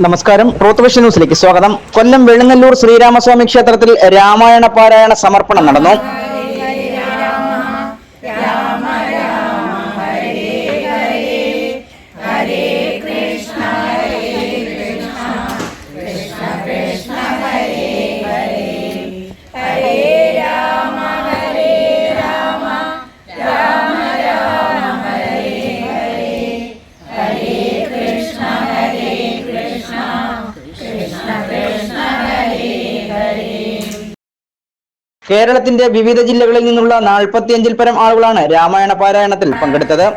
നമസ്കാരം. Truth vision ന്യൂസിലേക്ക് സ്വാഗതം. കൊല്ലം വെളുങ്ങല്ലൂർ ശ്രീരാമസ്വാമി ക്ഷേത്രത്തിൽ രാമായണ പാരായണ സമർപ്പണം നടന്നു. കേരളത്തിന്റെ വിവിധ ജില്ലകളിൽ നിന്നുള്ള 45-ൽ പരം ആളുകളാണ് രാമായണ പാരായണത്തിൽ പങ്കെടുത്തത്.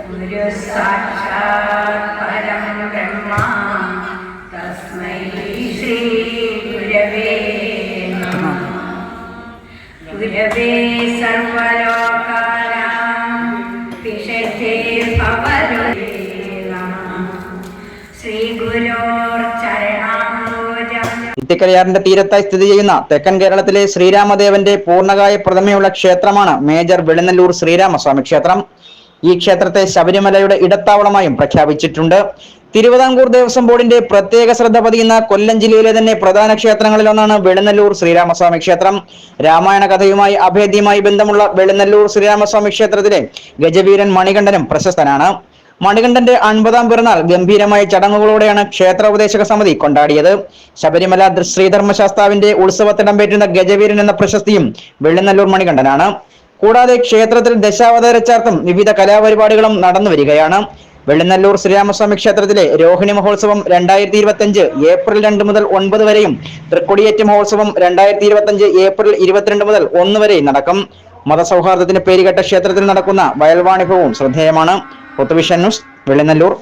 ഇത്തിക്കരയാറിന്റെ തീരത്തായി സ്ഥിതി ചെയ്യുന്ന തെക്കൻ കേരളത്തിലെ ശ്രീരാമദേവന്റെ പൂർണ്ണകായ പ്രതിമയുള്ള ക്ഷേത്രമാണ് മേജർ വെളുങ്ങല്ലൂർ ശ്രീരാമസ്വാമി ക്ഷേത്രം. ഈ ക്ഷേത്രത്തെ ശബരിമലയുടെ ഇടത്താവളമായും പ്രഖ്യാപിച്ചിട്ടുണ്ട്. തിരുവിതാംകൂർ ദേവസ്വം ബോർഡിന്റെ പ്രത്യേക ശ്രദ്ധ പതിയുന്ന കൊല്ലം ജില്ലയിലെ തന്നെ പ്രധാന ക്ഷേത്രങ്ങളിലൊന്നാണ് വെളുങ്ങല്ലൂർ ശ്രീരാമസ്വാമി ക്ഷേത്രം. രാമായണ കഥയുമായി അഭേദ്യമായി ബന്ധമുള്ള വെളുങ്ങല്ലൂർ ശ്രീരാമസ്വാമി ക്ഷേത്രത്തിലെ ഗജവീരൻ മണികണ്ഠനും പ്രശസ്തനാണ്. മണികണ്ഠന്റെ 50-ാം പിറന്നാൾ ഗംഭീരമായ ചടങ്ങുകളോടെയാണ് ക്ഷേത്രോപദേശക സമിതി കൊണ്ടാടിയത്. ശബരിമല ശ്രീധർമ്മശാസ്താവിന്റെ ഉത്സവത്തിടംപേറ്റുന്ന ഗജവീരൻ എന്ന പ്രശസ്തിയും വെളുങ്ങല്ലൂർ മണികണ്ഠനാണ്. കൂടാതെ ക്ഷേത്രത്തിൽ ദശാവതാരച്ചാർത്തും വിവിധ കലാപരിപാടികളും നടന്നു വരികയാണ്. വെളുങ്ങല്ലൂർ ശ്രീരാമസ്വാമി ക്ഷേത്രത്തിലെ രോഹിണി മഹോത്സവം 2025 ഏപ്രിൽ 2 മുതൽ 9 വരെയും തൃക്കൊടിയേറ്റ് മഹോത്സവം 2025 ഏപ്രിൽ 22 മുതൽ 1 വരെയും നടക്കും. മതസൗഹാർദ്ദത്തിന് പേരുകെട്ട ക്ഷേത്രത്തിൽ നടക്കുന്ന വയൽവാണിഭവും ശ്രദ്ധേയമാണ്. Truth Vision News, Velungallur.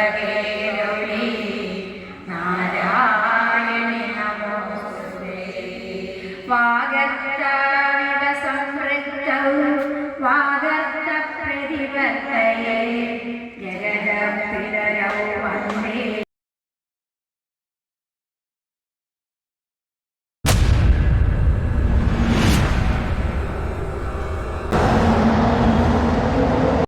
Okay.